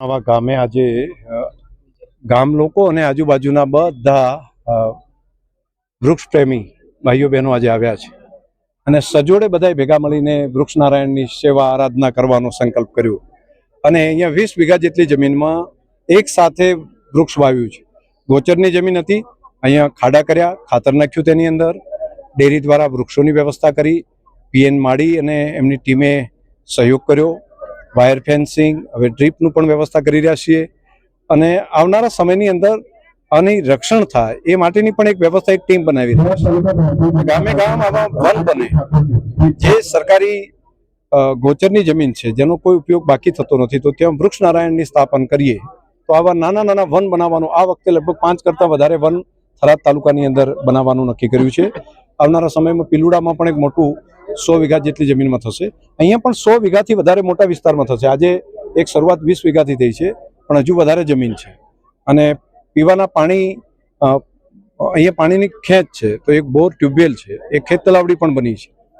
આવા ગામે આજે ગામ લોકો અને આજુબાજુના બધા વૃક્ષ પ્રેમી ભાઈઓ બહેનો આજે આવ્યા છે અને સજોડે બધાએ ભેગા મળીને વૃક્ષ નારાયણની સેવા આરાધના કરવાનો સંકલ્પ કર્યો અને અહીંયા 20 વીઘા જેટલી જમીનમાં એક સાથે વૃક્ષ વાવ્યું છે. ગોચરની જમીન હતી, અહીંયા ખાડા કર્યા, ખાતર નાખ્યું, તેની અંદર ડેરી દ્વારા વૃક્ષોની વ્યવસ્થા કરી, પીએન માળી અને એમની ટીમે સહયોગ કર્યો, વાયર ફેન્સિંગ, હવે ડ્રીપનું પણ વ્યવસ્થા કરી રહ્યા છીએ અને આવનારા સમયની અંદર આની રક્ષણ થાય એ માટેની પણ એક વ્યવસ્થા, એક ટીમ બનાવી રહી છે. ગામે ગામ આવા વન બને, જે સરકારી ગોચરની જમીન છે જેનો કોઈ ઉપયોગ બાકી થતો નથી, તો ત્યાં વૃક્ષ નારાયણની સ્થાપન કરીએ તો આવા નાના નાના વન બનાવવાનું આ વખતે લગભગ 5 કરતાં વધારે વન થરાદ તાલુકાની અંદર બનાવવાનું નક્કી કર્યું છે. આવનારા સમયમાં પિલુડામાં પણ એક મોટું 100 વીઘા જેટલી જમીનમાં થશે. અહીંયા પણ 100 વીઘાથી વધારે મોટા વિસ્તારમાં થશે. આજે એક શરૂઆત 20 વીઘાથી થઈ છે, પણ હજુ વધારે જમીન છે અને પીવાના પાણી અહીંયા પાણીની ખેંચ છે, તો એક બોર ટ્યુબવેલ છે, એક ખેત તલાવડી પણ બની છે.